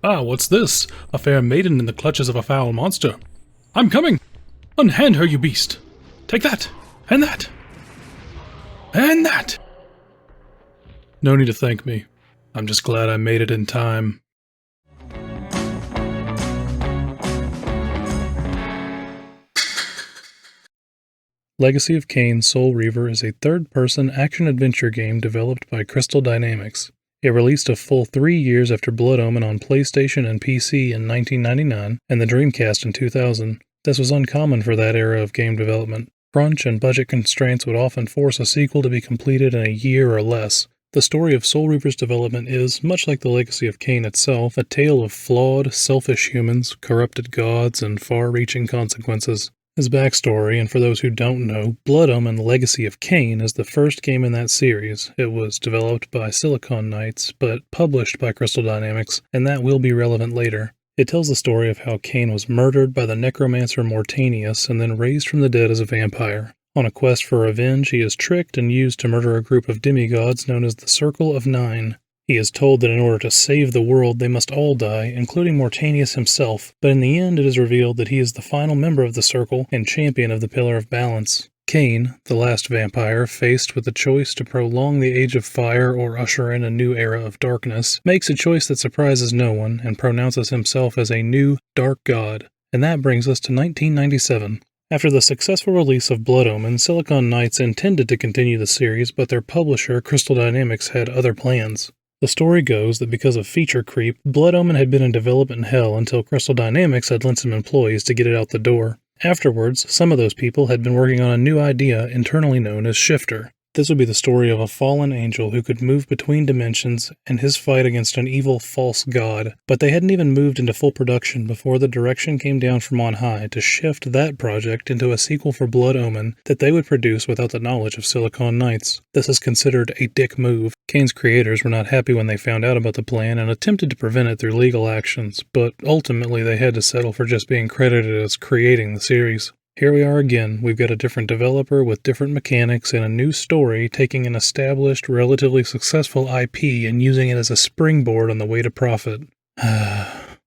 Ah, what's this? A fair maiden in the clutches of a foul monster. I'm coming! Unhand her, you beast! Take that! And that! And that! No need to thank me. I'm just glad I made it in time. Legacy of Kain Soul Reaver is a third-person action-adventure game developed by Crystal Dynamics. It released a full 3 years after Blood Omen on PlayStation and PC in 1999 and the Dreamcast in 2000. This was uncommon for that era of game development. Crunch and budget constraints would often force a sequel to be completed in a year or less. The story of Soul Reaver's development is, much like the legacy of Kain itself, a tale of flawed, selfish humans, corrupted gods, and far-reaching consequences. His backstory, and for those who don't know, Blood Omen Legacy of Kain is the first game in that series. It was developed by Silicon Knights, but published by Crystal Dynamics, and that will be relevant later. It tells the story of how Kain was murdered by the necromancer Mortanius and then raised from the dead as a vampire. On a quest for revenge, he is tricked and used to murder a group of demigods known as the Circle of Nine. He is told that in order to save the world, they must all die, including Mortanius himself, but in the end it is revealed that he is the final member of the Circle and champion of the Pillar of Balance. Kain, the last vampire, faced with the choice to prolong the Age of Fire or usher in a new era of darkness, makes a choice that surprises no one and pronounces himself as a new Dark God. And that brings us to 1997. After the successful release of Blood Omen, Silicon Knights intended to continue the series, but their publisher, Crystal Dynamics, had other plans. The story goes that because of feature creep, Blood Omen had been in development hell until Crystal Dynamics had lent some employees to get it out the door. Afterwards, some of those people had been working on a new idea internally known as Shifter. This would be the story of a fallen angel who could move between dimensions and his fight against an evil false god, but they hadn't even moved into full production before the direction came down from on high to shift that project into a sequel for Blood Omen that they would produce without the knowledge of Silicon Knights. This is considered a dick move. Kain's creators were not happy when they found out about the plan and attempted to prevent it through legal actions, but ultimately they had to settle for just being credited as creating the series. Here we are again. We've got a different developer with different mechanics and a new story taking an established, relatively successful IP and using it as a springboard on the way to profit.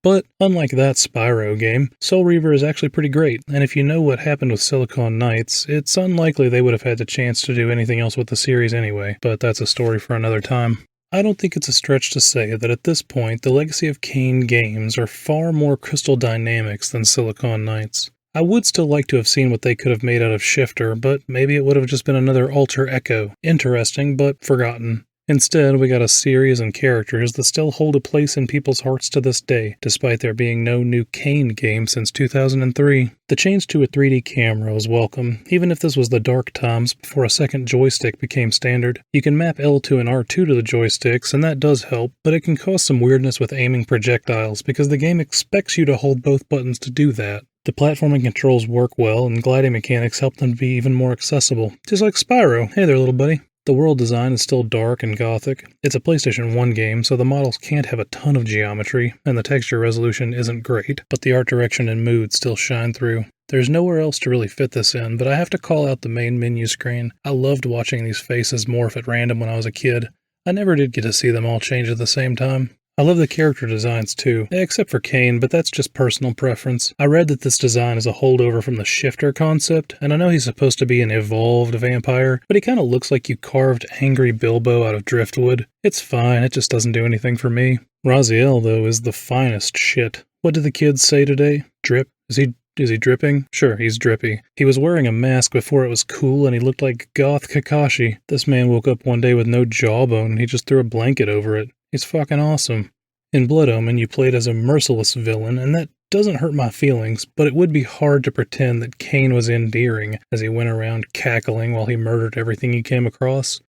But unlike that Spyro game, Soul Reaver is actually pretty great, and if you know what happened with Silicon Knights, it's unlikely they would have had the chance to do anything else with the series anyway, but that's a story for another time. I don't think it's a stretch to say that at this point, the Legacy of Kain games are far more Crystal Dynamics than Silicon Knights. I would still like to have seen what they could have made out of Shifter, but maybe it would have just been another Alter Echo. Interesting, but forgotten. Instead, we got a series and characters that still hold a place in people's hearts to this day, despite there being no new Kain game since 2003. The change to a 3D camera was welcome, even if this was the dark times before a second joystick became standard. You can map L2 and R2 to the joysticks, and that does help, but it can cause some weirdness with aiming projectiles, because the game expects you to hold both buttons to do that. The platforming controls work well, and gliding mechanics help them to be even more accessible. Just like Spyro. Hey there, little buddy. The world design is still dark and gothic. It's a PlayStation 1 game, so the models can't have a ton of geometry, and the texture resolution isn't great, but the art direction and mood still shine through. There's nowhere else to really fit this in, but I have to call out the main menu screen. I loved watching these faces morph at random when I was a kid. I never did get to see them all change at the same time. I love the character designs too, except for Kain, but that's just personal preference. I read that this design is a holdover from the Shifter concept, and I know he's supposed to be an evolved vampire, but he kinda looks like you carved Angry Bilbo out of driftwood. It's fine, it just doesn't do anything for me. Raziel, though, is the finest shit. What did the kids say today? Drip? Is he dripping? Sure, he's drippy. He was wearing a mask before it was cool, and he looked like Goth Kakashi. This man woke up one day with no jawbone, and he just threw a blanket over it. He's fucking awesome. In Blood Omen, you played as a merciless villain, and that doesn't hurt my feelings, but it would be hard to pretend that Kain was endearing as he went around cackling while he murdered everything he came across.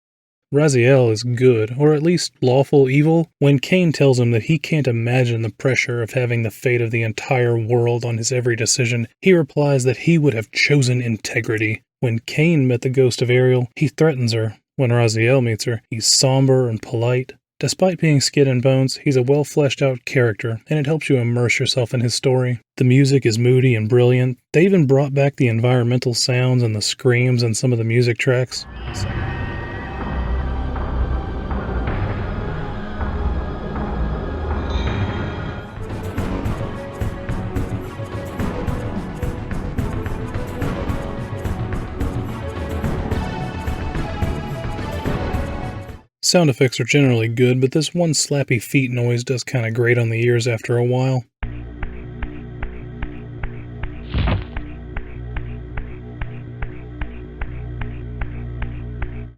Raziel is good, or at least lawful evil. When Kain tells him that he can't imagine the pressure of having the fate of the entire world on his every decision, he replies that he would have chosen integrity. When Kain met the ghost of Ariel, he threatens her. When Raziel meets her, he's somber and polite. Despite being skin and bones, he's a well-fleshed-out character, and it helps you immerse yourself in his story. The music is moody and brilliant. They even brought back the environmental sounds and the screams in some of the music tracks. Sound effects are generally good, but this one slappy feet noise does kinda grate on the ears after a while.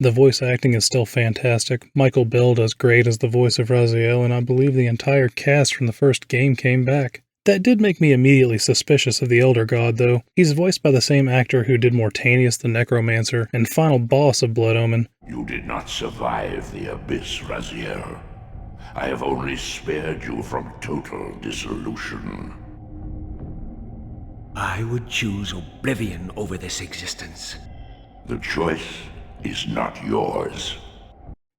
The voice acting is still fantastic. Michael Bell does great as the voice of Raziel, and I believe the entire cast from the first game came back. That did make me immediately suspicious of the Elder God, though. He's voiced by the same actor who did Mortanius the Necromancer and final boss of Blood Omen. You did not survive the abyss, Raziel. I have only spared you from total dissolution. I would choose oblivion over this existence. The choice is not yours.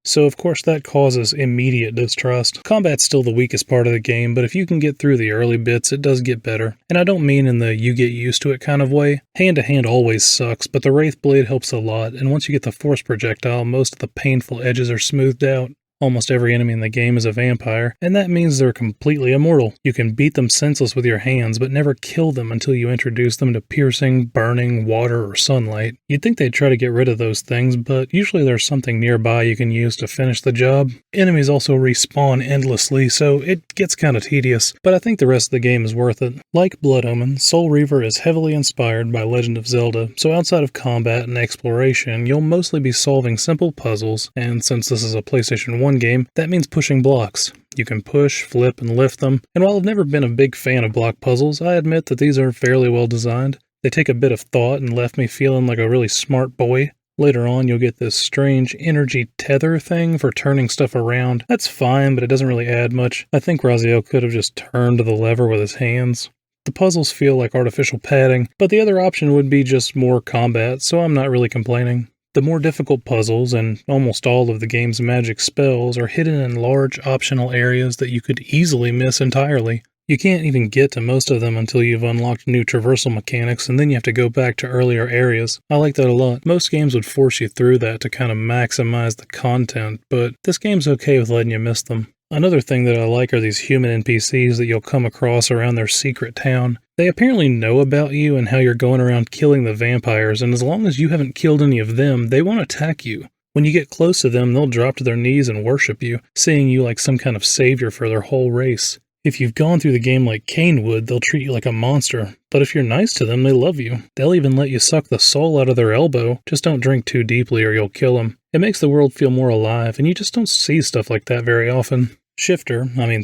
So of course that causes immediate distrust. Combat's still the weakest part of the game, but if you can get through the early bits, it does get better. And I don't mean in the you get used to it kind of way. Hand-to-hand always sucks, but the Wraith Blade helps a lot, and once you get the Force Projectile, most of the painful edges are smoothed out. Almost every enemy in the game is a vampire, and that means they're completely immortal. You can beat them senseless with your hands, but never kill them until you introduce them to piercing, burning, water, or sunlight. You'd think they'd try to get rid of those things, but usually there's something nearby you can use to finish the job. Enemies also respawn endlessly, so it gets kinda tedious, but I think the rest of the game is worth it. Like Blood Omen, Soul Reaver is heavily inspired by Legend of Zelda, so outside of combat and exploration, you'll mostly be solving simple puzzles, and since this is a PlayStation 1 game, that means pushing blocks. You can push, flip, and lift them, and while I've never been a big fan of block puzzles, I admit that these are fairly well designed. They take a bit of thought and left me feeling like a really smart boy. Later on, you'll get this strange energy tether thing for turning stuff around. That's fine, but it doesn't really add much. I think Raziel could have just turned the lever with his hands. The puzzles feel like artificial padding, but the other option would be just more combat, so I'm not really complaining. The more difficult puzzles, and almost all of the game's magic spells, are hidden in large optional areas that you could easily miss entirely. You can't even get to most of them until you've unlocked new traversal mechanics, and then you have to go back to earlier areas. I like that a lot. Most games would force you through that to kind of maximize the content, but this game's okay with letting you miss them. Another thing that I like are these human NPCs that you'll come across around their secret town. They apparently know about you and how you're going around killing the vampires, and as long as you haven't killed any of them, they won't attack you. When you get close to them, they'll drop to their knees and worship you, seeing you like some kind of savior for their whole race. If you've gone through the game like Kain would, they'll treat you like a monster, but if you're nice to them, they love you. They'll even let you suck the soul out of their elbow, just don't drink too deeply or you'll kill them. It makes the world feel more alive, and you just don't see stuff like that very often.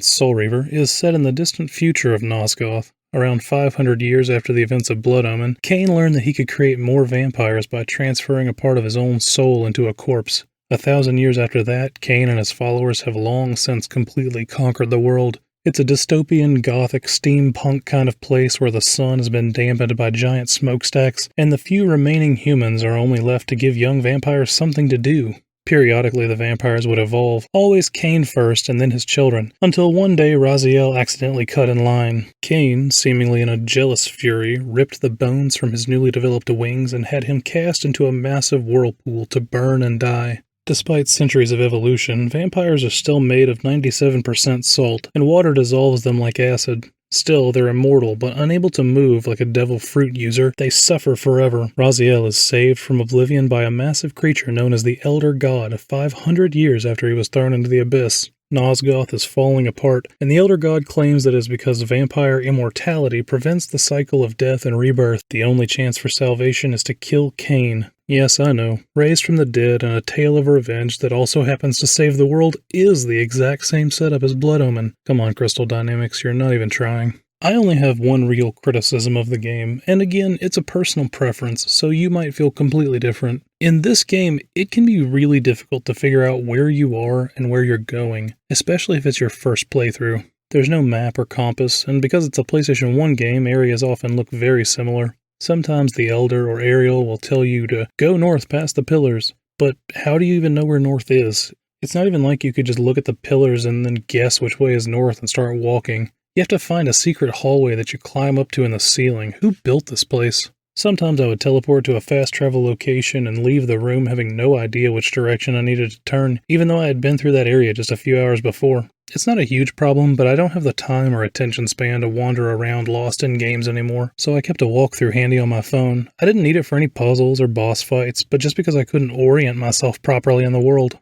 Soul Reaver, is set in the distant future of Nosgoth. Around 500 years after the events of Blood Omen, Kain learned that he could create more vampires by transferring a part of his own soul into a corpse. 1,000 years after that, Kain and his followers have long since completely conquered the world. It's a dystopian, gothic, steampunk kind of place where the sun has been dampened by giant smokestacks, and the few remaining humans are only left to give young vampires something to do. Periodically, the vampires would evolve, always Kain first and then his children, until one day Raziel accidentally cut in line. Kain, seemingly in a jealous fury, ripped the bones from his newly developed wings and had him cast into a massive whirlpool to burn and die. Despite centuries of evolution, vampires are still made of 97% salt, and water dissolves them like acid. Still, they're immortal, but unable to move like a devil fruit user, they suffer forever. Raziel is saved from oblivion by a massive creature known as the Elder God 500 years after he was thrown into the abyss. Nosgoth is falling apart, and the Elder God claims that it is because vampire immortality prevents the cycle of death and rebirth. The only chance for salvation is to kill Kain. Yes, I know. Raised from the dead and a tale of revenge that also happens to save the world is the exact same setup as Blood Omen. Come on, Crystal Dynamics, you're not even trying. I only have one real criticism of the game, and again, it's a personal preference, so you might feel completely different. In this game, it can be really difficult to figure out where you are and where you're going, especially if it's your first playthrough. There's no map or compass, and because it's a PlayStation 1 game, areas often look very similar. Sometimes the Elder or Ariel will tell you to go north past the pillars, but how do you even know where north is? It's not even like you could just look at the pillars and then guess which way is north and start walking. You have to find a secret hallway that you climb up to in the ceiling. Who built this place? Sometimes I would teleport to a fast travel location and leave the room having no idea which direction I needed to turn, even though I had been through that area just a few hours before. It's not a huge problem, but I don't have the time or attention span to wander around lost in games anymore, so I kept a walkthrough handy on my phone. I didn't need it for any puzzles or boss fights, but just because I couldn't orient myself properly in the world.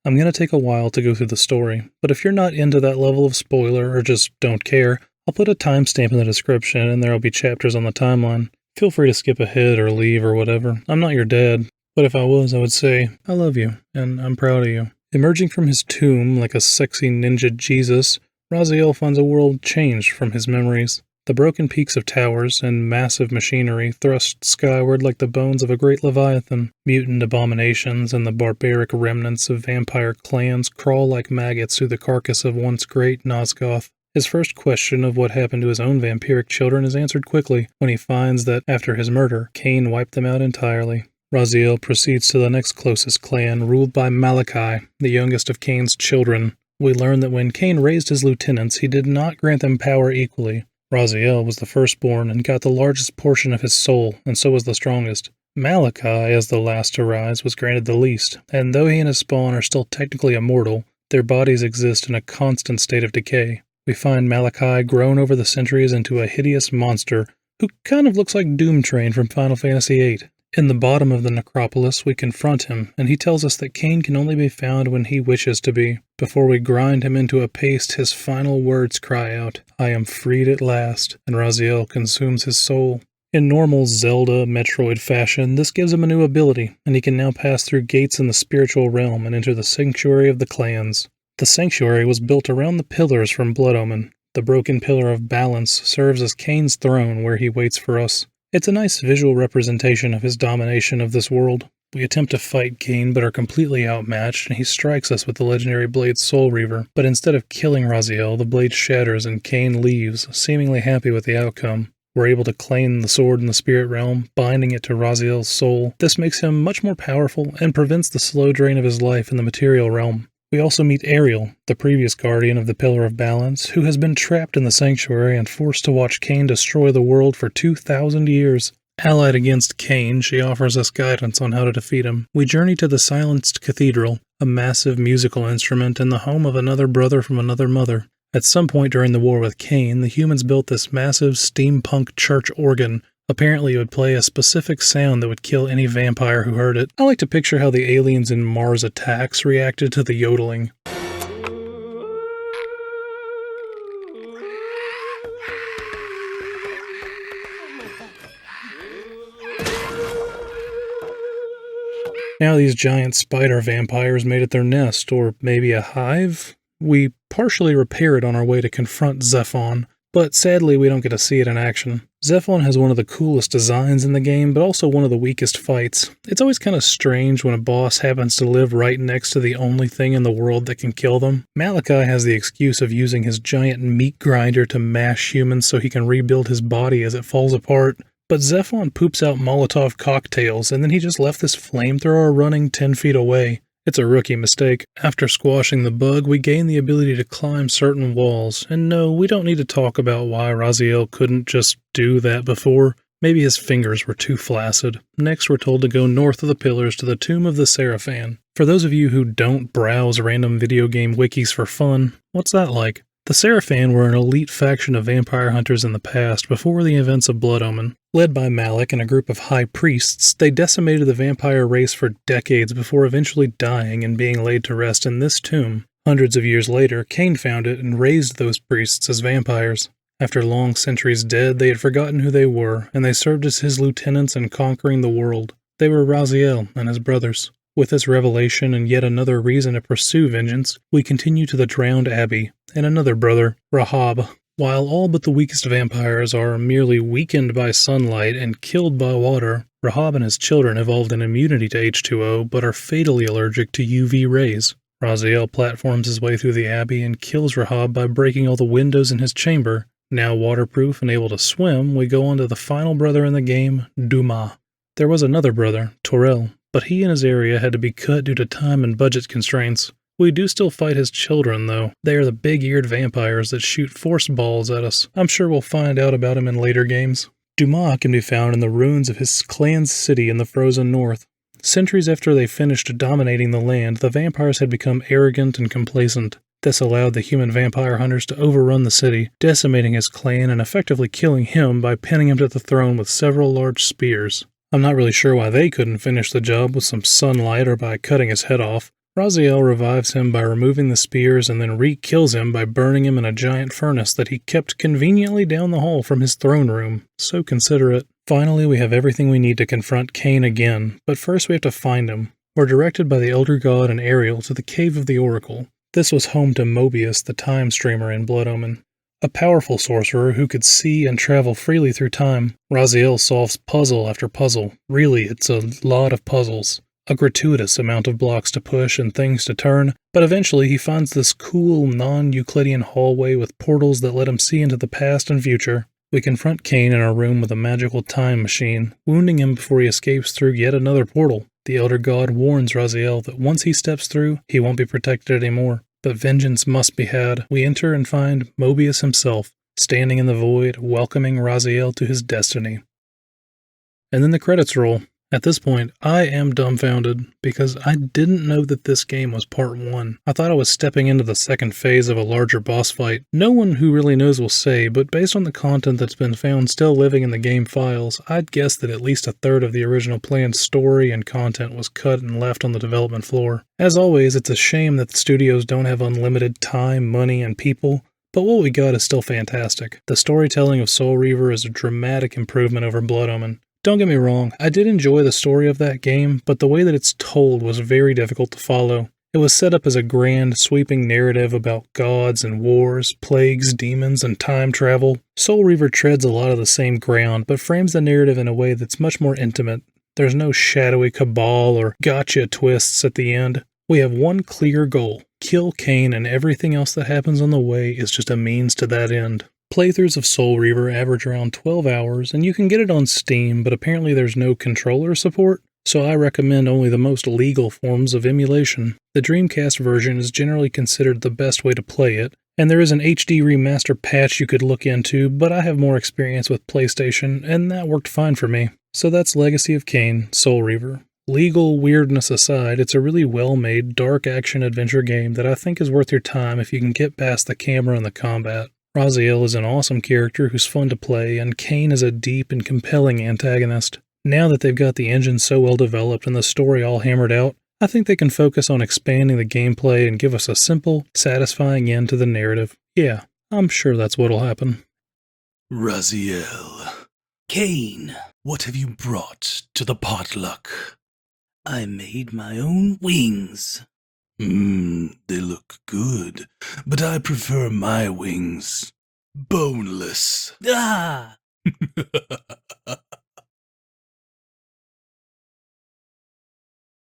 I'm going to take a while to go through the story, but if you're not into that level of spoiler or just don't care, I'll put a timestamp in the description and there'll be chapters on the timeline. Feel free to skip ahead or leave or whatever. I'm not your dad, but if I was, I would say, I love you, and I'm proud of you. Emerging from his tomb like a sexy ninja Jesus, Raziel finds a world changed from his memories. The broken peaks of towers and massive machinery thrust skyward like the bones of a great leviathan. Mutant abominations and the barbaric remnants of vampire clans crawl like maggots through the carcass of once great Nosgoth. His first question of what happened to his own vampiric children is answered quickly when he finds that, after his murder, Kain wiped them out entirely. Raziel proceeds to the next closest clan, ruled by Malachi, the youngest of Kain's children. We learn that when Kain raised his lieutenants, he did not grant them power equally. Raziel was the firstborn and got the largest portion of his soul, and so was the strongest. Malachi, as the last to rise, was granted the least, and though he and his spawn are still technically immortal, their bodies exist in a constant state of decay. We find Malachi grown over the centuries into a hideous monster who kind of looks like Doomtrain from Final Fantasy VIII. In the bottom of the necropolis, we confront him, and he tells us that Kain can only be found when he wishes to be. Before we grind him into a paste, his final words cry out, "I am freed at last," and Raziel consumes his soul. In normal Zelda Metroid fashion, this gives him a new ability, and he can now pass through gates in the spiritual realm and enter the Sanctuary of the Clans. The Sanctuary was built around the pillars from Blood Omen. The broken pillar of balance serves as Kain's throne where he waits for us. It's a nice visual representation of his domination of this world. We attempt to fight Kain but are completely outmatched, and he strikes us with the legendary blade Soul Reaver. But instead of killing Raziel, the blade shatters and Kain leaves, seemingly happy with the outcome. We're able to claim the sword in the spirit realm, binding it to Raziel's soul. This makes him much more powerful and prevents the slow drain of his life in the material realm. We also meet Ariel, the previous guardian of the Pillar of Balance, who has been trapped in the Sanctuary and forced to watch Kain destroy the world for 2,000 years. Allied against Kain, she offers us guidance on how to defeat him. We journey to the Silenced Cathedral, a massive musical instrument and the home of another brother from another mother. At some point during the war with Kain, the humans built this massive steampunk church organ. Apparently it would play a specific sound that would kill any vampire who heard it. I like to picture how the aliens in Mars Attacks reacted to the yodeling. Now these giant spider vampires made it their nest, or maybe a hive? We partially repair it on our way to confront Zephon, but sadly we don't get to see it in action. Zephon has one of the coolest designs in the game, but also one of the weakest fights. It's always kind of strange when a boss happens to live right next to the only thing in the world that can kill them. Malachi has the excuse of using his giant meat grinder to mash humans so he can rebuild his body as it falls apart. But Zephon poops out Molotov cocktails, and then he just left this flamethrower running 10 feet away. It's a rookie mistake. After squashing the bug, we gain the ability to climb certain walls, and no, we don't need to talk about why Raziel couldn't just do that before. Maybe his fingers were too flaccid. Next, we're told to go north of the pillars to the Tomb of the Seraphan. For those of you who don't browse random video game wikis for fun, what's that like? The Seraphan were an elite faction of vampire hunters in the past before the events of Blood Omen. Led by Malik and a group of high priests, they decimated the vampire race for decades before eventually dying and being laid to rest in this tomb. Hundreds of years later, Kain found it and raised those priests as vampires. After long centuries dead, they had forgotten who they were, and they served as his lieutenants in conquering the world. They were Raziel and his brothers. With this revelation and yet another reason to pursue vengeance, we continue to the Drowned Abbey, and another brother, Rahab. While all but the weakest vampires are merely weakened by sunlight and killed by water, Rahab and his children evolved an immunity to H2O, but are fatally allergic to UV rays. Raziel platforms his way through the abbey and kills Rahab by breaking all the windows in his chamber. Now waterproof and able to swim, we go on to the final brother in the game, Dumas. There was another brother, Torel, but he and his area had to be cut due to time and budget constraints. We do still fight his children, though. They are the big-eared vampires that shoot force balls at us. I'm sure we'll find out about him in later games. Dumas can be found in the ruins of his clan's city in the frozen north. Centuries after they finished dominating the land, the vampires had become arrogant and complacent. This allowed the human vampire hunters to overrun the city, decimating his clan and effectively killing him by pinning him to the throne with several large spears. I'm not really sure why they couldn't finish the job with some sunlight or by cutting his head off. Raziel revives him by removing the spears and then re-kills him by burning him in a giant furnace that he kept conveniently down the hall from his throne room. So considerate. Finally, we have everything we need to confront Kain again, but first we have to find him. We're directed by the Elder God and Ariel to the Cave of the Oracle. This was home to Mobius, the Time Streamer in Blood Omen. A powerful sorcerer who could see and travel freely through time. Raziel solves puzzle after puzzle. Really, it's a lot of puzzles. A gratuitous amount of blocks to push and things to turn, but eventually he finds this cool, non-Euclidean hallway with portals that let him see into the past and future. We confront Kain in a room with a magical time machine, wounding him before he escapes through yet another portal. The Elder God warns Raziel that once he steps through, he won't be protected anymore. But vengeance must be had. We enter and find Mobius himself, standing in the void, welcoming Raziel to his destiny. And then the credits roll. At this point, I am dumbfounded, because I didn't know that this game was part 1. I thought I was stepping into the second phase of a larger boss fight. No one who really knows will say, but based on the content that's been found still living in the game files, I'd guess that at least a third of the original planned story and content was cut and left on the development floor. As always, it's a shame that the studios don't have unlimited time, money, and people, but what we got is still fantastic. The storytelling of Soul Reaver is a dramatic improvement over Blood Omen. Don't get me wrong, I did enjoy the story of that game, but the way that it's told was very difficult to follow. It was set up as a grand, sweeping narrative about gods and wars, plagues, demons, and time travel. Soul Reaver treads a lot of the same ground, but frames the narrative in a way that's much more intimate. There's no shadowy cabal or gotcha twists at the end. We have one clear goal: kill Kain, and everything else that happens on the way is just a means to that end. Playthroughs of Soul Reaver average around 12 hours, and you can get it on Steam, but apparently there's no controller support, so I recommend only the most legal forms of emulation. The Dreamcast version is generally considered the best way to play it, and there is an HD remaster patch you could look into, but I have more experience with PlayStation, and that worked fine for me. So that's Legacy of Kain, Soul Reaver. Legal weirdness aside, it's a really well-made, dark action-adventure game that I think is worth your time if you can get past the camera and the combat. Raziel is an awesome character who's fun to play, and Kain is a deep and compelling antagonist. Now that they've got the engine so well developed and the story all hammered out, I think they can focus on expanding the gameplay and give us a simple, satisfying end to the narrative. Yeah, I'm sure that's what'll happen. Raziel. Kain, What have you brought to the potluck? I made my own wings. They look good, but I prefer my wings boneless. Ah!